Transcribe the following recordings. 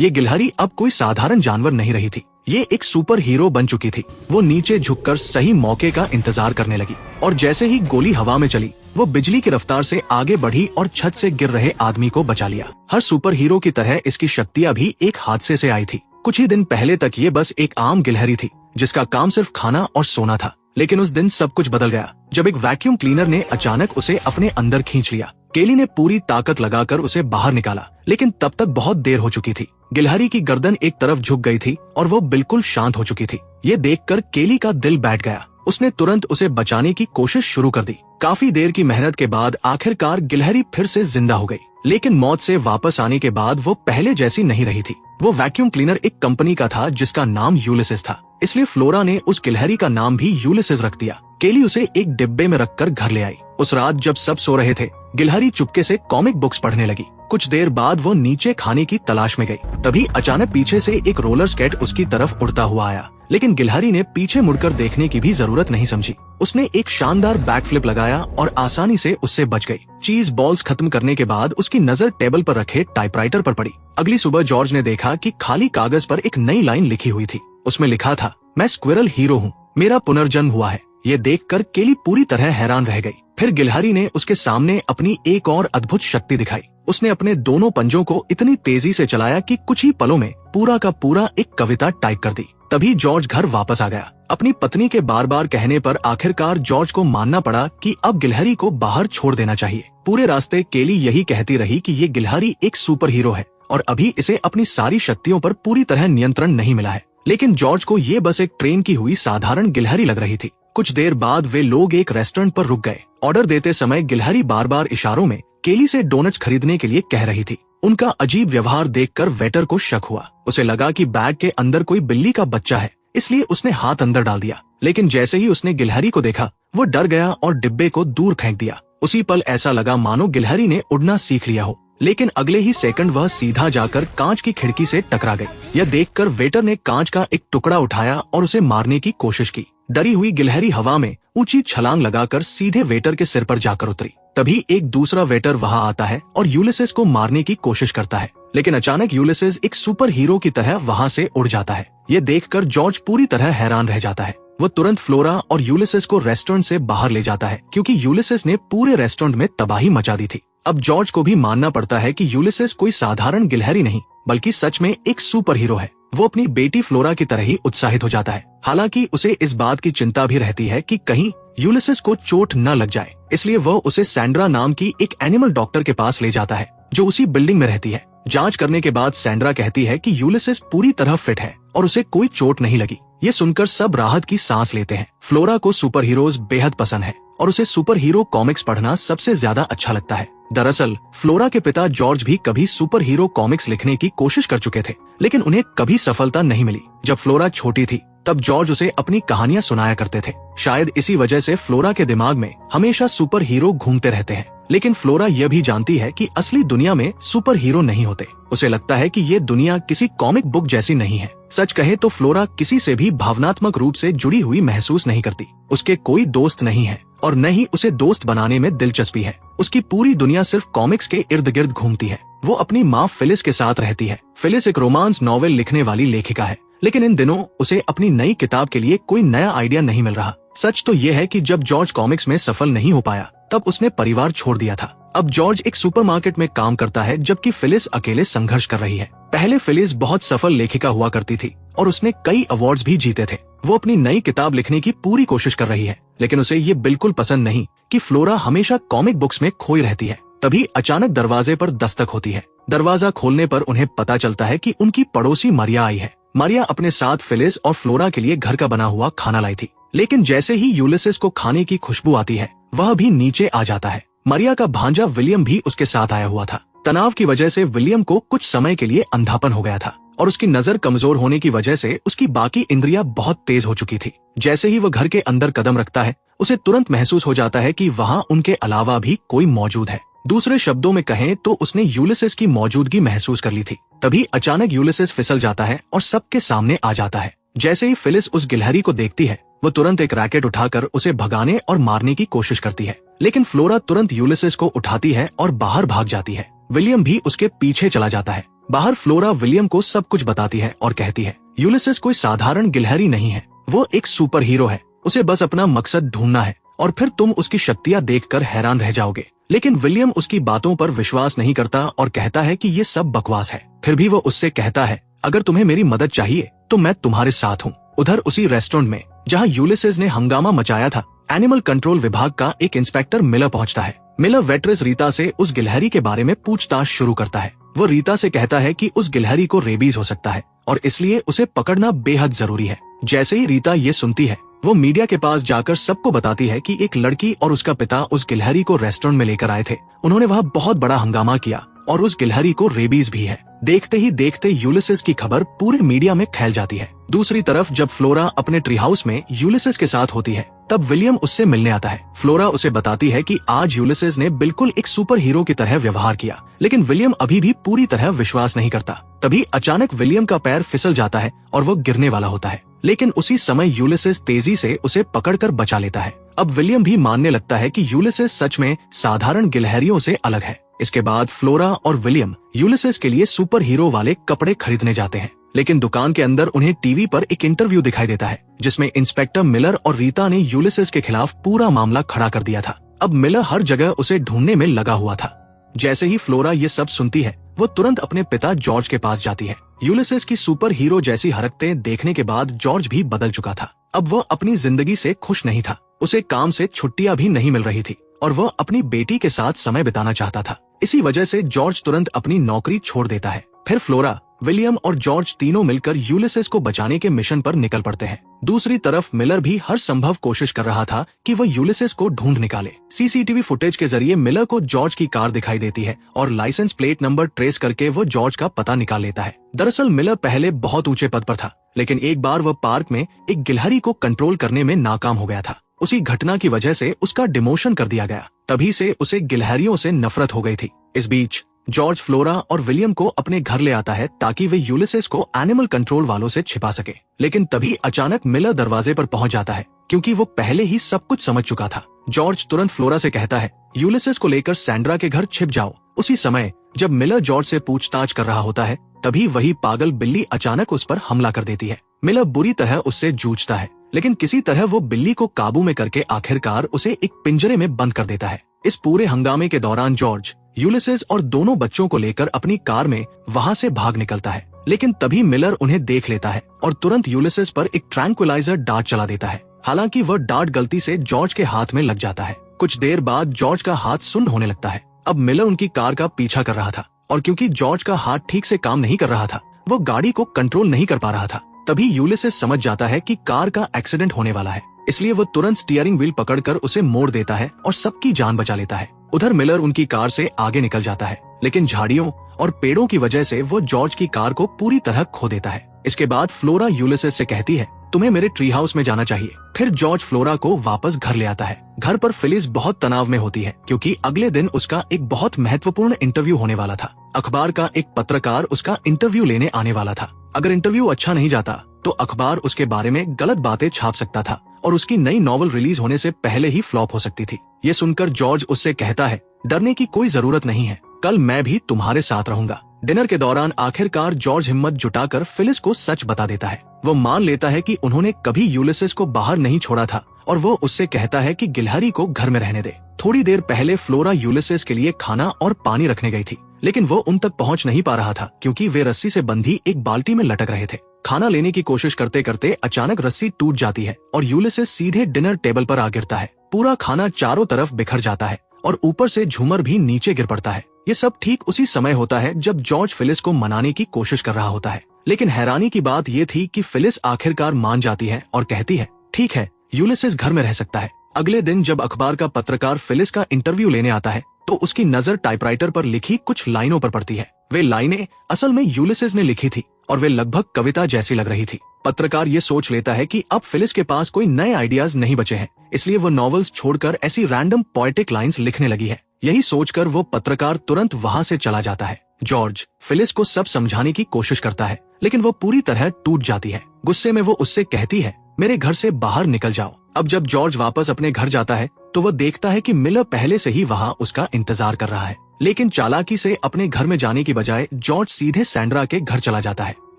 ये गिलहरी अब कोई साधारण जानवर नहीं रही थी, ये एक सुपर हीरो बन चुकी थी। वो नीचे झुककर सही मौके का इंतजार करने लगी और जैसे ही गोली हवा में चली वो बिजली की रफ्तार से आगे बढ़ी और छत से गिर रहे आदमी को बचा लिया। हर सुपर हीरो की तरह इसकी शक्तियाँ भी एक हादसे से आई थी। कुछ ही दिन पहले तक ये बस एक आम गिलहरी थी जिसका काम सिर्फ खाना और सोना था, लेकिन उस दिन सब कुछ बदल गया जब एक वैक्यूम क्लीनर ने अचानक उसे अपने अंदर खींच लिया। केली ने पूरी ताकत लगाकर उसे बाहर निकाला, लेकिन तब तक बहुत देर हो चुकी थी। गिलहरी की गर्दन एक तरफ झुक गई थी और वो बिल्कुल शांत हो चुकी थी। ये देखकर केली का दिल बैठ गया। उसने तुरंत उसे बचाने की कोशिश शुरू कर दी। काफी देर की मेहनत के बाद आखिरकार गिलहरी फिर से जिंदा हो गई, लेकिन मौत से वापस आने के बाद वो पहले जैसी नहीं रही थी। वो वैक्यूम क्लीनर एक कंपनी का था जिसका नाम यूलिसिस था, इसलिए फ्लोरा ने उस गिलहरी का नाम भी यूलिसिस रख दिया। केली उसे एक डिब्बे में रखकर घर ले आई। उस रात जब सब सो रहे थे, गिलहरी चुपके से कॉमिक बुक्स पढ़ने लगी। कुछ देर बाद वो नीचे खाने की तलाश में गई। तभी अचानक पीछे से एक रोलर स्केट उसकी तरफ उड़ता हुआ आया, लेकिन गिलहरी ने पीछे मुड़कर देखने की भी जरूरत नहीं समझी। उसने एक शानदार बैकफ्लिप लगाया और आसानी से उससे बच गई। चीज बॉल्स खत्म करने के बाद उसकी नजर टेबल पर रखे टाइपराइटर पर पड़ी। अगली सुबह जॉर्ज ने देखा कि खाली कागज पर एक नई लाइन लिखी हुई थी। उसमें लिखा था, मैं स्क्विरल हीरो हूँ, मेरा पुनर्जन्म हुआ है। ये देखकर केली पूरी तरह हैरान रह गई। फिर गिलहरी ने उसके सामने अपनी एक और अद्भुत शक्ति दिखाई। उसने अपने दोनों पंजों को इतनी तेजी से चलाया कि कुछ ही पलों में पूरा का पूरा एक कविता टाइप कर दी। तभी जॉर्ज घर वापस आ गया। अपनी पत्नी के बार बार कहने पर आखिरकार जॉर्ज को मानना पड़ा कि अब गिलहरी को बाहर छोड़ देना चाहिए। पूरे रास्ते केली यही कहती रही कि ये गिलहरी एक सुपर हीरो है और अभी इसे अपनी सारी शक्तियों पर पूरी तरह नियंत्रण नहीं मिला है। लेकिन जॉर्ज को ये बस एक ट्रेन की हुई साधारण गिलहरी लग रही थी। कुछ देर बाद वे लोग एक रेस्टोरेंट पर रुक गए। ऑर्डर देते समय गिलहरी बार बार इशारों में केली से डोनट्स खरीदने के लिए कह रही थी। उनका अजीब व्यवहार देखकर वेटर को शक हुआ। उसे लगा कि बैग के अंदर कोई बिल्ली का बच्चा है, इसलिए उसने हाथ अंदर डाल दिया। लेकिन जैसे ही उसने गिलहरी को देखा वो डर गया और डिब्बे को दूर फेंक दिया। उसी पल ऐसा लगा मानो गिलहरी ने उड़ना सीख लिया हो, लेकिन अगले ही सेकंड वह सीधा जाकर कांच की खिड़की से टकरा गई। यह देखकर वेटर ने कांच का एक टुकड़ा उठाया और उसे मारने की कोशिश की। डरी हुई गिलहरी हवा में ऊंची छलांग लगाकर सीधे वेटर के सिर पर जाकर उतरी। तभी एक दूसरा वेटर वहां आता है और यूलिसिस को मारने की कोशिश करता है, लेकिन अचानक यूलिसिस एक सुपर हीरो की तरह वहां से उड़ जाता है। ये देखकर जॉर्ज पूरी तरह हैरान रह जाता है। वो तुरंत फ्लोरा और यूलिसिस को रेस्टोरेंट से बाहर ले जाता है, क्योंकि यूलिसिस ने पूरे रेस्टोरेंट में तबाही मचा दी थी। अब जॉर्ज को भी मानना पड़ता है कि यूलिसिस कोई साधारण गिलहरी नहीं बल्कि सच में एक सुपर हीरो है। वो अपनी बेटी फ्लोरा की तरह ही उत्साहित हो जाता है। हालांकि उसे इस बात की चिंता भी रहती है कि कहीं यूलिसिस को चोट न लग जाए, इसलिए वह उसे सैंड्रा नाम की एक एनिमल डॉक्टर के पास ले जाता है जो उसी बिल्डिंग में रहती है। जांच करने के बाद सैंड्रा कहती है कि यूलिसिस पूरी तरह फिट है और उसे कोई चोट नहीं लगी। ये सुनकर सब राहत की सांस लेते हैं। फ्लोरा को सुपर हीरोज बेहद पसंद है और उसे सुपर हीरो कॉमिक्स पढ़ना सबसे ज्यादा अच्छा लगता है। दरअसल फ्लोरा के पिता जॉर्ज भी कभी सुपर हीरो कॉमिक्स लिखने की कोशिश कर चुके थे, लेकिन उन्हें कभी सफलता नहीं मिली। जब फ्लोरा छोटी थी तब जॉर्ज उसे अपनी कहानियां सुनाया करते थे। शायद इसी वजह से फ्लोरा के दिमाग में हमेशा सुपर हीरो घूमते रहते हैं। लेकिन फ्लोरा यह भी जानती है कि असली दुनिया में सुपर हीरो नहीं होते। उसे लगता है कि ये दुनिया किसी कॉमिक बुक जैसी नहीं है। सच कहे तो फ्लोरा किसी से भी भावनात्मक रूप से जुड़ी हुई महसूस नहीं करती। उसके कोई दोस्त नहीं है और न ही उसे दोस्त बनाने में दिलचस्पी है। उसकी पूरी दुनिया सिर्फ कॉमिक्स के इर्द गिर्द घूमती है। वो अपनी माँ फिलिस के साथ रहती है। फिलिस एक रोमांस नॉवेल लिखने वाली लेखिका है, लेकिन इन दिनों उसे अपनी नई किताब के लिए कोई नया आइडिया नहीं मिल रहा। सच तो ये है कि जब जॉर्ज कॉमिक्स में सफल नहीं हो पाया तब उसने परिवार छोड़ दिया था। अब जॉर्ज एक सुपरमार्केट में काम करता है, जबकि फिलिस अकेले संघर्ष कर रही है। पहले फिलिस बहुत सफल लेखिका हुआ करती थी और उसने कई अवार्ड्स भी जीते थे। वो अपनी नई किताब लिखने की पूरी कोशिश कर रही है, लेकिन उसे ये बिल्कुल पसंद नहीं कि फ्लोरा हमेशा कॉमिक बुक्स में खोई रहती है। तभी अचानक दरवाजे पर दस्तक होती है। दरवाजा खोलने पर उन्हें पता चलता है कि उनकी पड़ोसी मारिया आई है। मारिया अपने साथ फिलिस और फ्लोरा के लिए घर का बना हुआ खाना लाई थी, लेकिन जैसे ही यूलिसिस को खाने की खुशबू आती है वह भी नीचे आ जाता है। मारिया का भांजा विलियम भी उसके साथ आया हुआ था। तनाव की वजह से विलियम को कुछ समय के लिए अंधापन हो गया था और उसकी नजर कमजोर होने की वजह से उसकी बाकी इंद्रियां बहुत तेज हो चुकी थी। जैसे ही वह घर के अंदर कदम रखता है उसे तुरंत महसूस हो जाता है कि वहाँ उनके अलावा भी कोई मौजूद है। दूसरे शब्दों में कहें तो उसने यूलिसिस की मौजूदगी महसूस कर ली थी। तभी अचानक यूलिसिस फिसल जाता है और सबके सामने आ जाता है। जैसे ही फिलिस उस गिलहरी को देखती है वो तुरंत एक रैकेट उठाकर उसे भगाने और मारने की कोशिश करती है, लेकिन फ्लोरा तुरंत यूलिसिस को उठाती है और बाहर भाग जाती है। विलियम भी उसके पीछे चला जाता है। बाहर फ्लोरा विलियम को सब कुछ बताती है और कहती है यूलिसेस कोई साधारण गिलहरी नहीं है, वो एक सुपर हीरो है, उसे बस अपना मकसद ढूंढना है और फिर तुम उसकी शक्तियां देखकर हैरान रह जाओगे। लेकिन विलियम उसकी बातों पर विश्वास नहीं करता और कहता है कि ये सब बकवास है। फिर भी वो उससे कहता है अगर तुम्हें मेरी मदद चाहिए तो मैं तुम्हारे साथ हूँ। उधर उसी रेस्टोरेंट में जहाँ यूलिसेस ने हंगामा मचाया था, एनिमल कंट्रोल विभाग का एक इंस्पेक्टर मिलर पहुँचता है। मिलर वेट्रेस रीता से उस गिलहरी के बारे में पूछताछ शुरू करता है। वो रीता से कहता है कि उस गिलहरी को रेबीज हो सकता है और इसलिए उसे पकड़ना बेहद जरूरी है। जैसे ही रीता ये सुनती है, वो मीडिया के पास जाकर सबको बताती है कि एक लड़की और उसका पिता उस गिलहरी को रेस्टोरेंट में लेकर आए थे। उन्होंने वहाँ बहुत बड़ा हंगामा किया और उस गिलहरी को रेबीज भी है। देखते ही देखते यूलिसेस की खबर पूरे मीडिया में फैल जाती है। दूसरी तरफ जब फ्लोरा अपने ट्री हाउस में यूलिसेस के साथ होती है, तब विलियम उससे मिलने आता है। फ्लोरा उसे बताती है कि आज यूलिसेस ने बिल्कुल एक सुपर हीरो की तरह व्यवहार किया, लेकिन विलियम अभी भी पूरी तरह विश्वास नहीं करता। तभी अचानक विलियम का पैर फिसल जाता है और वो गिरने वाला होता है, लेकिन उसी समय यूलिसेस तेजी से उसे पकड़कर बचा लेता है। अब विलियम भी मानने लगता है कि यूलिसेस सच में साधारण गिलहरियों से अलग है। इसके बाद फ्लोरा और विलियम यूलिसेस के लिए सुपर हीरो वाले कपड़े खरीदने जाते हैं, लेकिन दुकान के अंदर उन्हें टीवी पर एक इंटरव्यू दिखाई देता है जिसमें इंस्पेक्टर मिलर और रीता ने यूलिसेस के खिलाफ पूरा मामला खड़ा कर दिया था। अब मिलर हर जगह उसे ढूंढने में लगा हुआ था। जैसे ही फ्लोरा ये सब सुनती है, वो तुरंत अपने पिता जॉर्ज के पास जाती है। यूलिसेस की सुपर हीरो जैसी हरकतें देखने के बाद जॉर्ज भी बदल चुका था। अब वो अपनी जिंदगी से खुश नहीं था, उसे काम से छुट्टियां भी नहीं मिल रही थी और वह अपनी बेटी के साथ समय बिताना चाहता था। इसी वजह से जॉर्ज तुरंत अपनी नौकरी छोड़ देता है। फिर फ्लोरा, विलियम और जॉर्ज तीनों मिलकर यूलिसेस को बचाने के मिशन पर निकल पड़ते हैं। दूसरी तरफ मिलर भी हर संभव कोशिश कर रहा था कि वह यूलिसेस को ढूंढ निकाले। सीसीटीवी फुटेज के जरिए मिलर को जॉर्ज की कार दिखाई देती है और लाइसेंस प्लेट नंबर ट्रेस करके वो जॉर्ज का पता निकाल लेता है। दरअसल मिलर पहले बहुत ऊंचे पद पर था, लेकिन एक बार वह पार्क में एक गिलहरी को कंट्रोल करने में नाकाम हो गया था। उसी घटना की वजह से उसका डिमोशन कर दिया गया। तभी से उसे गिलहरियों से नफरत हो गई थी। इस बीच जॉर्ज फ्लोरा और विलियम को अपने घर ले आता है ताकि वे यूलिसेस को एनिमल कंट्रोल वालों से छिपा सके। लेकिन तभी अचानक मिलर दरवाजे पर पहुंच जाता है, क्योंकि वो पहले ही सब कुछ समझ चुका था। जॉर्ज तुरंत फ्लोरा से कहता है यूलिसेस को लेकर सैंड्रा के घर छिप जाओ। उसी समय जब मिलर जॉर्ज से पूछताछ कर रहा होता है, तभी वही पागल बिल्ली अचानक उस पर हमला कर देती है। मिलर बुरी तरह उससे जूझता है, लेकिन किसी तरह वो बिल्ली को काबू में करके आखिरकार उसे एक पिंजरे में बंद कर देता है। इस पूरे हंगामे के दौरान जॉर्ज यूलिसेस और दोनों बच्चों को लेकर अपनी कार में वहां से भाग निकलता है, लेकिन तभी मिलर उन्हें देख लेता है और तुरंत यूलिसेस पर एक ट्रैंक्विलाइजर डार्ट चला देता है। हालांकि वह डार्ट गलती से जॉर्ज के हाथ में लग जाता है। कुछ देर बाद जॉर्ज का हाथ सुन्न होने लगता है। अब मिलर उनकी कार का पीछा कर रहा था और क्योंकि जॉर्ज का हाथ ठीक से काम नहीं कर रहा था, वो गाड़ी को कंट्रोल नहीं कर पा रहा था। तभी यूलिसेस समझ जाता है कि कार का एक्सीडेंट होने वाला है, इसलिए वो तुरंत स्टीयरिंग व्हील पकड़कर उसे मोड़ देता है और सबकी जान बचा लेता है। उधर मिलर उनकी कार से आगे निकल जाता है, लेकिन झाड़ियों और पेड़ों की वजह से वो जॉर्ज की कार को पूरी तरह खो देता है। इसके बाद फ्लोरा यूलिसेस से कहती है तुम्हें मेरे ट्री हाउस में जाना चाहिए। फिर जॉर्ज फ्लोरा को वापस घर ले आता है। घर पर फिलिस बहुत तनाव में होती है, क्योंकि अगले दिन उसका एक बहुत महत्वपूर्ण इंटरव्यू होने वाला था। अखबार का एक पत्रकार उसका इंटरव्यू लेने आने वाला था। अगर इंटरव्यू अच्छा नहीं जाता तो अखबार उसके बारे में गलत बातें छाप सकता था और उसकी नई नॉवल रिलीज होने से पहले ही फ्लॉप हो सकती थी। ये सुनकर जॉर्ज उससे कहता है डरने की कोई जरूरत नहीं है, कल मैं भी तुम्हारे साथ रहूंगा। डिनर के दौरान आखिरकार जॉर्ज हिम्मत जुटाकर फिलिस को सच बता देता है। वो मान लेता है कि उन्होंने कभी यूलिसेस को बाहर नहीं छोड़ा था और वो उससे कहता है कि गिलहरी को घर में रहने दे। थोड़ी देर पहले फ्लोरा यूलिसेस के लिए खाना और पानी रखने गई थी, लेकिन वो उन तक पहुंच नहीं पा रहा था क्योंकि वे रस्सी से बंधी एक बाल्टी में लटक रहे थे। खाना लेने की कोशिश करते करते अचानक रस्सी टूट जाती है और यूलिसेस सीधे डिनर टेबल पर आ गिरता है। पूरा खाना चारों तरफ बिखर जाता है और ऊपर से झूमर भी नीचे गिर पड़ता है। ये सब ठीक उसी समय होता है जब जॉर्ज फिलिस को मनाने की कोशिश कर रहा होता है, लेकिन हैरानी की बात ये थी कि फिलिस आखिरकार मान जाती है और कहती है ठीक है, यूलिसेस घर में रह सकता है। अगले दिन जब अखबार का पत्रकार फिलिस का इंटरव्यू लेने आता है तो उसकी नजर टाइपराइटर पर लिखी कुछ लाइनों पर पड़ती है। वे लाइनें असल में यूलिसेस ने लिखी थी और वे लगभग कविता जैसी लग रही थी। पत्रकार ये सोच लेता है कि अब फिलिस के पास कोई नए आइडियाज नहीं बचे हैं, इसलिए वो नॉवेल्स छोड़कर ऐसी रैंडम पोएटिक लाइंस लिखने लगी है। यही सोचकर वो पत्रकार तुरंत वहां से चला जाता है। जॉर्ज फिलिस को सब समझाने की कोशिश करता है, लेकिन वो पूरी तरह टूट जाती है। गुस्से में वो उससे कहती है मेरे घर से बाहर निकल जाओ। अब जब जॉर्ज वापस अपने घर जाता है तो वो देखता है कि मिलर पहले से ही वहाँ उसका इंतजार कर रहा है। लेकिन चालाकी से अपने घर में जाने की बजाय जॉर्ज सीधे सैंड्रा के घर चला जाता है।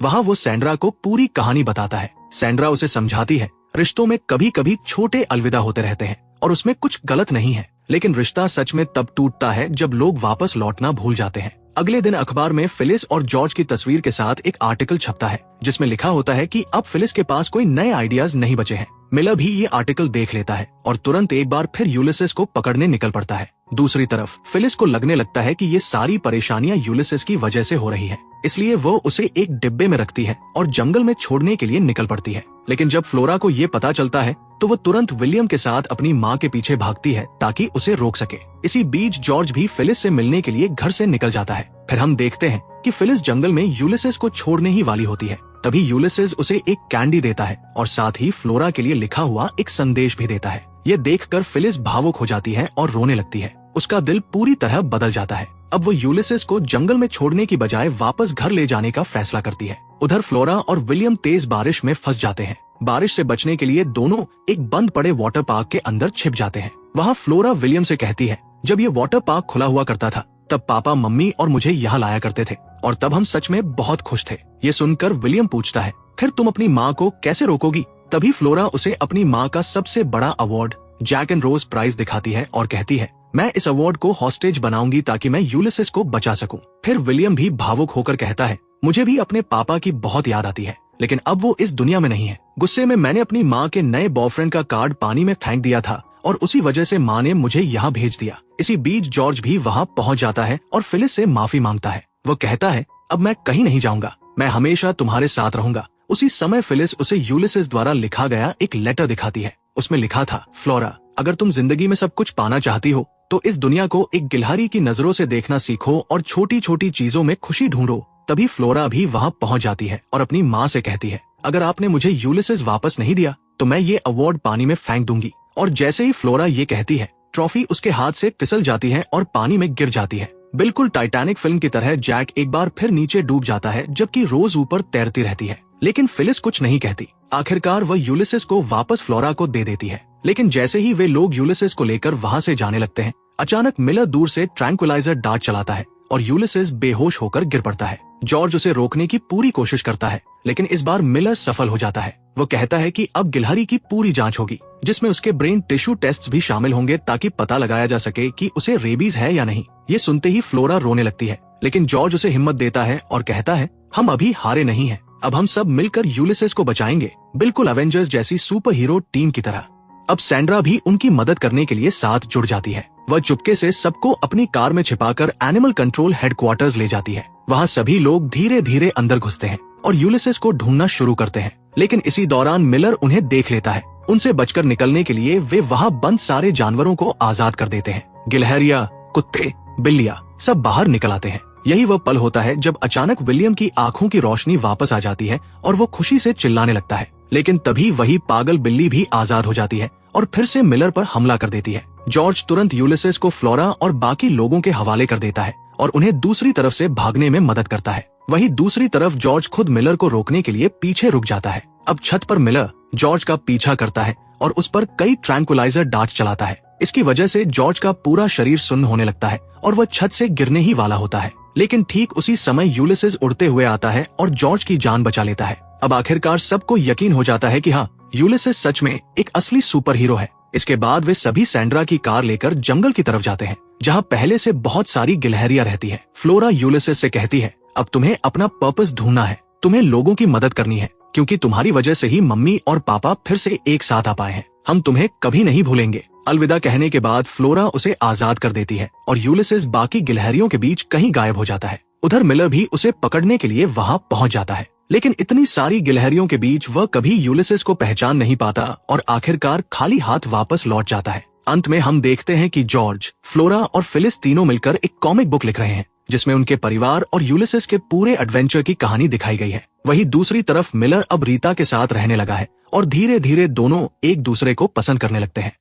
वहाँ वो सैंड्रा को पूरी कहानी बताता है। सैंड्रा उसे समझाती है, रिश्तों में कभी कभी छोटे अलविदा होते रहते हैं और उसमें कुछ गलत नहीं है, लेकिन रिश्ता सच में तब टूटता है जब लोग वापस लौटना भूल जाते हैं। अगले दिन अखबार में फिलिस और जॉर्ज की तस्वीर के साथ एक आर्टिकल छपता है जिसमें लिखा होता है कि अब फिलिस के पास कोई नए आइडियाज नहीं बचे हैं। मिलर भी ये आर्टिकल देख लेता है और तुरंत एक बार फिर यूलिसेस को पकड़ने निकल पड़ता है। दूसरी तरफ फिलिस को लगने लगता है कि ये सारी परेशानियां यूलिसेस की वजह से हो रही है, इसलिए वो उसे एक डिब्बे में रखती है और जंगल में छोड़ने के लिए निकल पड़ती है। लेकिन जब फ्लोरा को ये पता चलता है तो वो तुरंत विलियम के साथ अपनी माँ के पीछे भागती है ताकि उसे रोक सके। इसी बीच जॉर्ज भी फिलिस से मिलने के लिए घर से निकल जाता है। फिर हम देखते हैं कि फिलिस जंगल में यूलिसेस को छोड़ने ही वाली होती है। तभी यूलिसेस उसे एक कैंडी देता है और साथ ही फ्लोरा के लिए लिखा हुआ एक संदेश भी देता है। ये देखकर फिलिस भावुक हो जाती है और रोने लगती है। उसका दिल पूरी तरह बदल जाता है। अब वो यूलिसेस को जंगल में छोड़ने की बजाय वापस घर ले जाने का फैसला करती है। उधर फ्लोरा और विलियम तेज बारिश में फंस जाते हैं। बारिश से बचने के लिए दोनों एक बंद पड़े वाटर पार्क के अंदर छिप जाते हैं। वहाँ फ्लोरा विलियम से कहती है, जब ये वाटर पार्क खुला हुआ करता था तब पापा मम्मी और मुझे यहाँ लाया करते थे और तब हम सच में बहुत खुश थे। ये सुनकर विलियम पूछता है, फिर तुम अपनी माँ को कैसे रोकोगी? तभी फ्लोरा उसे अपनी माँ का सबसे बड़ा award Jack and Rose prize दिखाती है और कहती है, मैं इस अवार्ड को हॉस्टेज बनाऊंगी ताकि मैं यूलिसेस को बचा सकूं। फिर विलियम भी भावुक होकर कहता है, मुझे भी अपने पापा की बहुत याद आती है, लेकिन अब वो इस दुनिया में नहीं है। गुस्से में मैंने अपनी माँ के नए बॉयफ्रेंड का कार्ड पानी में फेंक दिया था और उसी वजह से माँ ने मुझे यहाँ भेज दिया। इसी बीच जॉर्ज भी वहाँ पहुँच जाता है और फिलिस से माफी मांगता है। वो कहता है, अब मैं कहीं नहीं जाऊंगा, मैं हमेशा तुम्हारे साथ रहूंगा। उसी समय फिलिस उसे यूलिसेस द्वारा लिखा गया एक लेटर दिखाती है। उसमें लिखा था, फ्लोरा, अगर तुम जिंदगी में सब कुछ पाना चाहती हो तो इस दुनिया को एक गिलहरी की नजरों से देखना सीखो और छोटी छोटी चीजों में खुशी ढूंढो। तभी फ्लोरा भी वहाँ पहुँच जाती है और अपनी माँ से कहती है, अगर आपने मुझे यूलिसेस वापस नहीं दिया तो मैं ये अवार्ड पानी में फेंक दूंगी। और जैसे ही फ्लोरा ये कहती है, ट्रॉफी उसके हाथ से फिसल जाती है और पानी में गिर जाती है। बिल्कुल टाइटैनिक फिल्म की तरह जैक एक बार फिर नीचे डूब जाता है जबकि रोज ऊपर तैरती रहती है। लेकिन फिलिस कुछ नहीं कहती। आखिरकार वह यूलिसेस को वापस फ्लोरा को दे देती है। लेकिन जैसे ही वे लोग यूलिसेस को लेकर वहाँ से जाने लगते हैं, अचानक मिलर दूर से ट्रैंक्विलाइजर डार्ट चलाता है और यूलिसेस बेहोश होकर गिर पड़ता है। जॉर्ज उसे रोकने की पूरी कोशिश करता है, लेकिन इस बार मिलर सफल हो जाता है। वो कहता है कि अब गिलहरी की पूरी जांच होगी, जिसमें उसके ब्रेन टिश्यू टेस्ट्स भी शामिल होंगे ताकि पता लगाया जा सके कि उसे रेबीज है या नहीं। ये सुनते ही फ्लोरा रोने लगती है, लेकिन जॉर्ज उसे हिम्मत देता है और कहता है, हम अभी हारे नहीं हैं, अब हम सब मिलकर यूलिसेस को बचाएंगे, बिल्कुल एवेंजर्स जैसी सुपर हीरो टीम की तरह। अब सैंड्रा भी उनकी मदद करने के लिए साथ जुड़ जाती है। वह चुपके से सबको अपनी कार में छिपाकर एनिमल कंट्रोल हेडक्वार्टर्स ले जाती है। वहाँ सभी लोग धीरे धीरे अंदर घुसते हैं और यूलिसेस को ढूंढना शुरू करते हैं। लेकिन इसी दौरान मिलर उन्हें देख लेता है। उनसे बचकर निकलने के लिए वे वहाँ बंद सारे जानवरों को आजाद कर देते हैं। गिलहरियां, कुत्ते, बिल्लियां सब बाहर निकल आते हैं। यही वह पल होता है जब अचानक विलियम की आंखों की रोशनी वापस आ जाती है और वो खुशी से चिल्लाने लगता है। लेकिन तभी वही पागल बिल्ली भी आजाद हो जाती है और फिर से मिलर पर हमला कर देती है। जॉर्ज तुरंत यूलिसेस को फ्लोरा और बाकी लोगों के हवाले कर देता है और उन्हें दूसरी तरफ से भागने में मदद करता है। वहीं दूसरी तरफ जॉर्ज खुद मिलर को रोकने के लिए पीछे रुक जाता है। अब छत पर मिलर जॉर्ज का पीछा करता है और उस पर कई ट्रैंक्विलाइजर डार्ट चलाता है। इसकी वजह से जॉर्ज का पूरा शरीर सुन्न होने लगता है और वह छत से गिरने ही वाला होता है। लेकिन ठीक उसी समय यूलिसेस उड़ते हुए आता है और जॉर्ज की जान बचा लेता है। अब आखिरकार सबको यकीन हो जाता है कि हाँ, यूलिसेस सच में एक असली सुपर हीरो है। इसके बाद वे सभी सैंड्रा की कार लेकर जंगल की तरफ जाते हैं, जहाँ पहले से बहुत सारी गिलहरियां रहती हैं। फ्लोरा यूलिसेस से कहती है, अब तुम्हें अपना पर्पस ढूंढना है, तुम्हें लोगों की मदद करनी है, क्योंकि तुम्हारी वजह से ही मम्मी और पापा फिर से एक साथ आ पाए हैं। हम तुम्हें कभी नहीं भूलेंगे। अलविदा कहने के बाद फ्लोरा उसे आजाद कर देती है और यूलिसेस बाकी गिलहरियों के बीच कहीं गायब हो जाता है। उधर मिलर भी उसे पकड़ने के लिए वहाँ पहुँच जाता है, लेकिन इतनी सारी गिलहरियों के बीच वह कभी यूलिसेस को पहचान नहीं पाता और आखिरकार खाली हाथ वापस लौट जाता है। अंत में हम देखते हैं कि जॉर्ज, फ्लोरा और फिलिस तीनों मिलकर एक कॉमिक बुक लिख रहे हैं, जिसमें उनके परिवार और यूलिसेस के पूरे एडवेंचर की कहानी दिखाई गई है। वहीं दूसरी तरफ मिलर अब रीता के साथ रहने लगा है और धीरे धीरे दोनों एक दूसरे को पसंद करने लगते हैं।